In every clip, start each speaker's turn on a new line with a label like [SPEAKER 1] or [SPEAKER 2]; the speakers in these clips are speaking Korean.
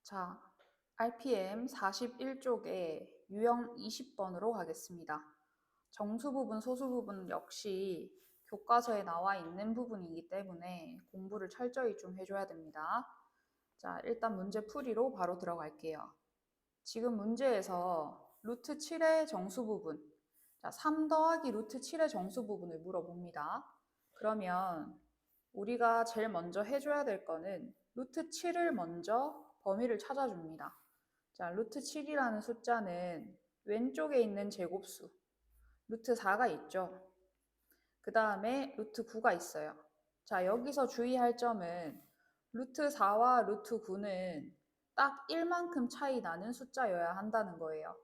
[SPEAKER 1] 자, RPM 41쪽에 유형 20번으로 가겠습니다. 정수 부분, 소수 부분 역시 교과서에 나와 있는 부분이기 때문에 공부를 철저히 좀 해줘야 됩니다. 자, 일단 문제 풀이로 바로 들어갈게요. 지금 문제에서 루트 7의 정수 부분, 자, 3 더하기 루트 7의 정수 부분을 물어봅니다. 그러면 우리가 제일 먼저 해줘야 될 거는 루트 7을 먼저 범위를 찾아줍니다. 자, 루트 7이라는 숫자는 왼쪽에 있는 제곱수, 루트 4가 있죠. 그 다음에 루트 9가 있어요. 자, 여기서 주의할 점은 루트 4와 루트 9는 딱 1만큼 차이 나는 숫자여야 한다는 거예요.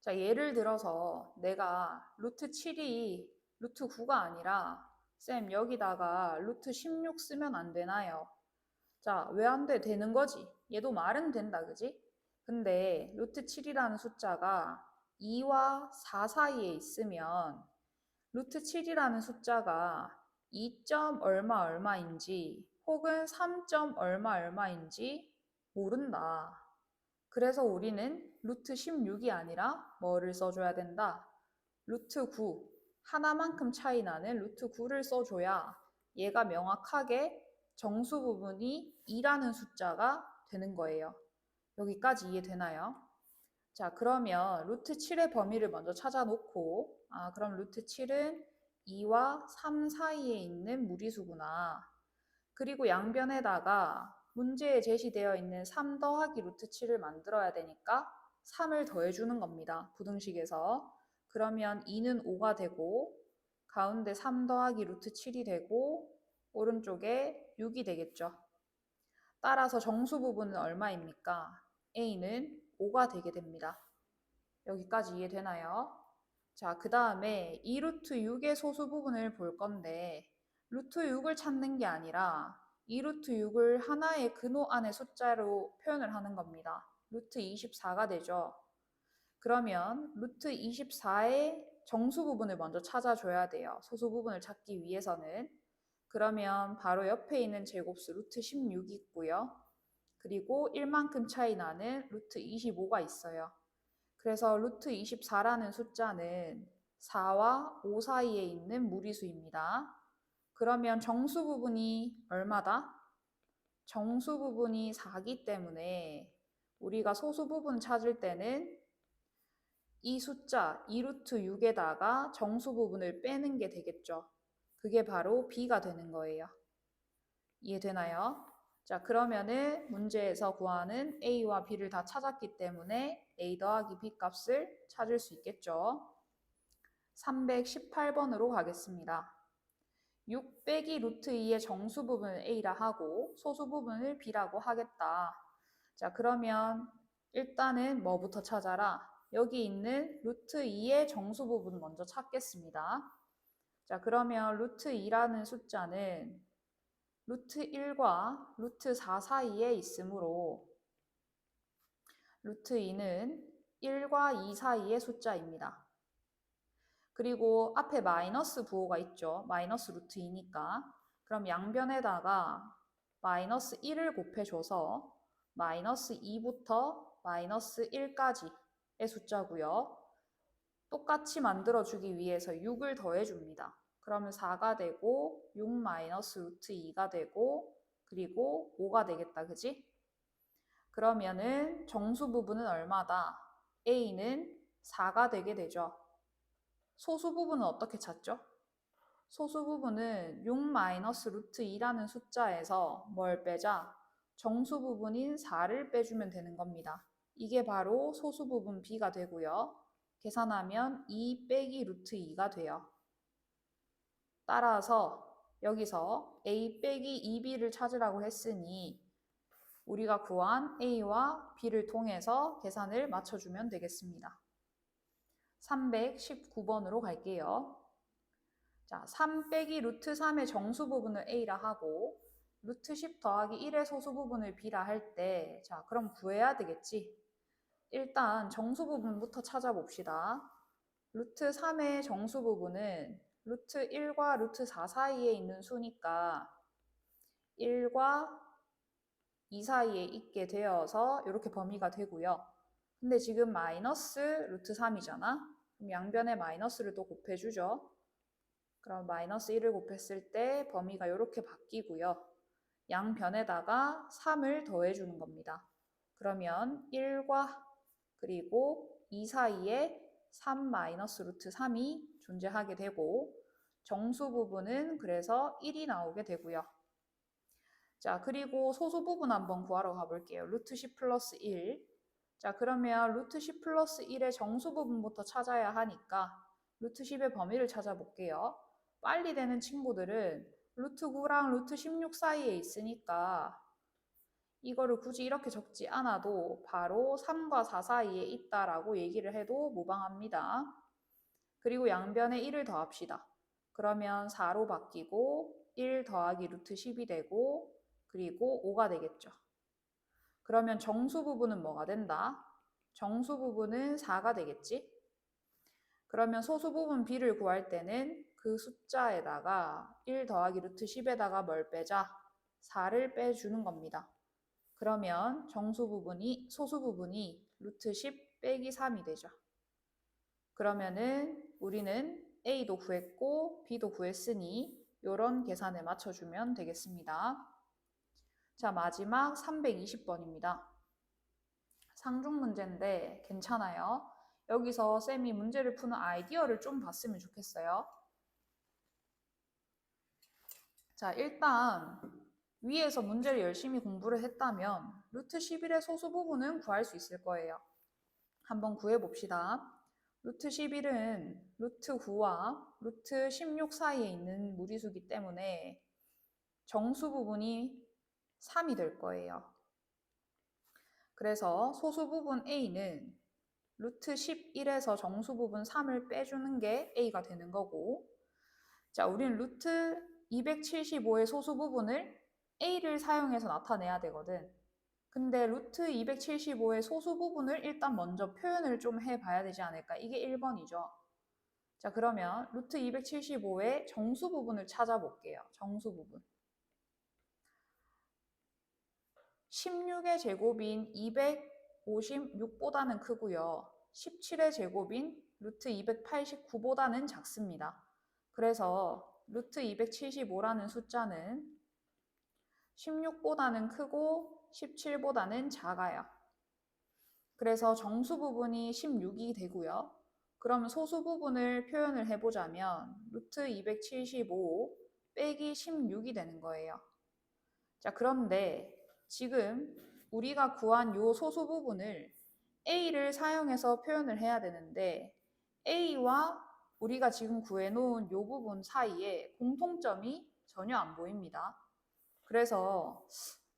[SPEAKER 1] 자, 예를 들어서 내가 루트 7이 루트 9가 아니라 쌤 여기다가 루트 16 쓰면 안 되나요? 자, 왜 안 돼? 되는 거지. 얘도 말은 된다, 그지? 근데 루트 7이라는 숫자가 2와 4 사이에 있으면 루트 7이라는 숫자가 2. 얼마 얼마인지 혹은 3. 얼마 얼마인지 모른다. 그래서 우리는 루트 16이 아니라 뭐를 써줘야 된다? 루트 9. 하나만큼 차이 나는 루트 9를 써줘야 얘가 명확하게 정수 부분이 2라는 숫자가 되는 거예요. 여기까지 이해되나요? 자, 그러면 루트 7의 범위를 먼저 찾아놓고, 그럼 루트 7은 2와 3 사이에 있는 무리수구나. 그리고 양변에다가 문제에 제시되어 있는 3 더하기 루트 7을 만들어야 되니까 3을 더해주는 겁니다. 부등식에서. 그러면 2는 5가 되고, 가운데 3 더하기 루트 7이 되고, 오른쪽에 6이 되겠죠. 따라서 정수 부분은 얼마입니까? A는 5가 되게 됩니다. 여기까지 이해되나요? 자, 그 다음에 이 루트 6의 소수 부분을 볼 건데 루트 6을 찾는 게 아니라 이 루트 6을 하나의 근호 안의 숫자로 표현을 하는 겁니다. 루트 24가 되죠. 그러면 루트 24의 정수 부분을 먼저 찾아줘야 돼요. 소수 부분을 찾기 위해서는. 그러면 바로 옆에 있는 제곱수 루트 16이 있고요. 그리고 1만큼 차이 나는 루트 25가 있어요. 그래서 루트 24라는 숫자는 4와 5 사이에 있는 무리수입니다. 그러면 정수 부분이 얼마다? 정수 부분이 4기 때문에 우리가 소수 부분 찾을 때는 이 숫자 2루트 6에다가 정수 부분을 빼는 게 되겠죠. 그게 바로 B가 되는 거예요. 이해되나요? 자, 그러면은 문제에서 구하는 A와 B를 다 찾았기 때문에 A 더하기 B 값을 찾을 수 있겠죠. 318번으로 가겠습니다. 6 빼기 루트 2의 정수 부분을 A라 하고 소수 부분을 B라고 하겠다. 자, 그러면 일단은 뭐부터 찾아라? 여기 있는 루트 2의 정수 부분 먼저 찾겠습니다. 자, 그러면 루트 2라는 숫자는 루트 1과 루트 4 사이에 있으므로 루트 2는 1과 2 사이의 숫자입니다. 그리고 앞에 마이너스 부호가 있죠. 마이너스 루트 2니까. 그럼 양변에다가 마이너스 1을 곱해줘서 마이너스 2부터 마이너스 1까지의 숫자고요. 똑같이 만들어주기 위해서 6을 더해줍니다. 그러면 4가 되고 6 마이너스 루트 2가 되고 그리고 5가 되겠다. 그지? 그러면은 정수 부분은 얼마다? A는 4가 되게 되죠. 소수 부분은 어떻게 찾죠? 소수 부분은 6 마이너스 루트 2라는 숫자에서 뭘 빼자? 정수 부분인 4를 빼주면 되는 겁니다. 이게 바로 소수 부분 B가 되고요. 계산하면 2 빼기 루트 2가 돼요. 따라서 여기서 A 빼기 2B를 찾으라고 했으니 우리가 구한 A와 B를 통해서 계산을 맞춰주면 되겠습니다. 319번으로 갈게요. 자, 3 빼기 루트 3의 정수 부분을 A라 하고 루트 10 더하기 1의 소수 부분을 B라 할 때, 자, 그럼 구해야 되겠지? 일단 정수 부분부터 찾아봅시다. 루트 3의 정수 부분은 루트 1과 루트 4 사이에 있는 수니까 1과 2 사이에 있게 되어서 이렇게 범위가 되고요. 근데 지금 마이너스 루트 3이잖아. 그럼 양변에 마이너스를 또 곱해주죠. 그럼 마이너스 1을 곱했을 때 범위가 이렇게 바뀌고요. 양변에다가 3을 더해주는 겁니다. 그러면 1과 그리고 2 사이에 3 마이너스 루트 3이 존재하게 되고 정수 부분은 그래서 1이 나오게 되고요. 자, 그리고 소수 부분 한번 구하러 가볼게요. 루트 10 플러스 1. 자, 그러면 루트 10 플러스 1의 정수 부분부터 찾아야 하니까 루트 10의 범위를 찾아볼게요. 빨리 되는 친구들은 루트 9랑 루트 16 사이에 있으니까 이거를 굳이 이렇게 적지 않아도 바로 3과 4 사이에 있다라고 얘기를 해도 무방합니다. 그리고 양변에 1을 더합시다. 그러면 4로 바뀌고 1 더하기 루트 10이 되고 그리고 5가 되겠죠. 그러면 정수 부분은 뭐가 된다? 정수 부분은 4가 되겠지? 그러면 소수 부분 b를 구할 때는 그 숫자에다가 1 더하기 루트 10에다가 뭘 빼자? 4를 빼주는 겁니다. 그러면 소수 부분이 루트 10 빼기 3이 되죠. 그러면은 우리는 A도 구했고 B도 구했으니 이런 계산에 맞춰주면 되겠습니다. 자, 마지막 320번입니다. 상중 문제인데 괜찮아요. 여기서 쌤이 문제를 푸는 아이디어를 좀 봤으면 좋겠어요. 자, 일단 위에서 문제를 열심히 공부를 했다면 루트 11의 소수 부분은 구할 수 있을 거예요. 한번 구해봅시다. 루트 11은 루트 9와 루트 16 사이에 있는 무리수기 때문에 정수 부분이 3이 될 거예요. 그래서 소수 부분 A는 루트 11에서 정수 부분 3을 빼주는 게 A가 되는 거고, 자, 우리는 루트 275의 소수 부분을 A를 사용해서 나타내야 되거든. 근데 루트 275의 소수 부분을 일단 먼저 표현을 좀 해봐야 되지 않을까? 이게 1번이죠. 자, 그러면 루트 275의 정수 부분을 찾아볼게요. 정수 부분. 16의 제곱인 256보다는 크고요. 17의 제곱인 루트 289보다는 작습니다. 그래서 루트 275라는 숫자는 16보다는 크고 17보다는 작아요. 그래서 정수 부분이 16이 되고요. 그럼 소수 부분을 표현을 해보자면 루트 275 빼기 16이 되는 거예요. 자, 그런데 지금 우리가 구한 요 소수 부분을 A를 사용해서 표현을 해야 되는데 A와 우리가 지금 구해놓은 요 부분 사이에 공통점이 전혀 안 보입니다. 그래서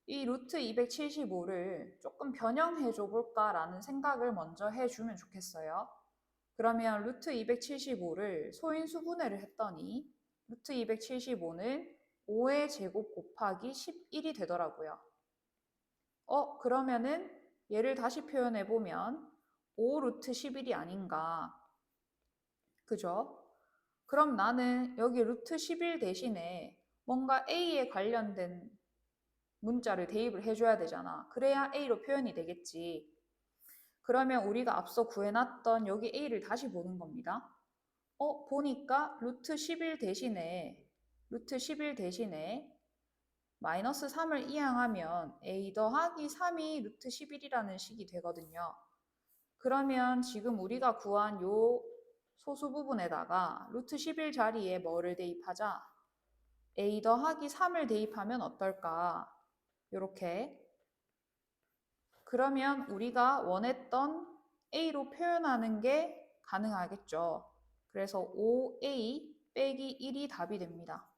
[SPEAKER 1] 이 루트 275를 조금 변형해 줘 볼까라는 생각을 먼저 해주면 좋겠어요. 그러면 루트 275를 소인수분해를 했더니 루트 275는 5의 제곱 곱하기 11이 되더라고요. 그러면은 얘를 다시 표현해 보면 5 루트 11이 아닌가. 그죠? 그럼 나는 여기 루트 11 대신에 뭔가 A에 관련된 문자를 대입을 해줘야 되잖아. 그래야 A로 표현이 되겠지. 그러면 우리가 앞서 구해놨던 여기 A를 다시 보는 겁니다. 보니까 루트 11 대신에 마이너스 3을 이항하면 A 더하기 3이 루트 11이라는 식이 되거든요. 그러면 지금 우리가 구한 요 소수 부분에다가 루트 11 자리에 뭐를 대입하자? A 더하기 3을 대입하면 어떨까? 요렇게. 그러면 우리가 원했던 A로 표현하는 게 가능하겠죠. 그래서 5A 빼기 1이 답이 됩니다.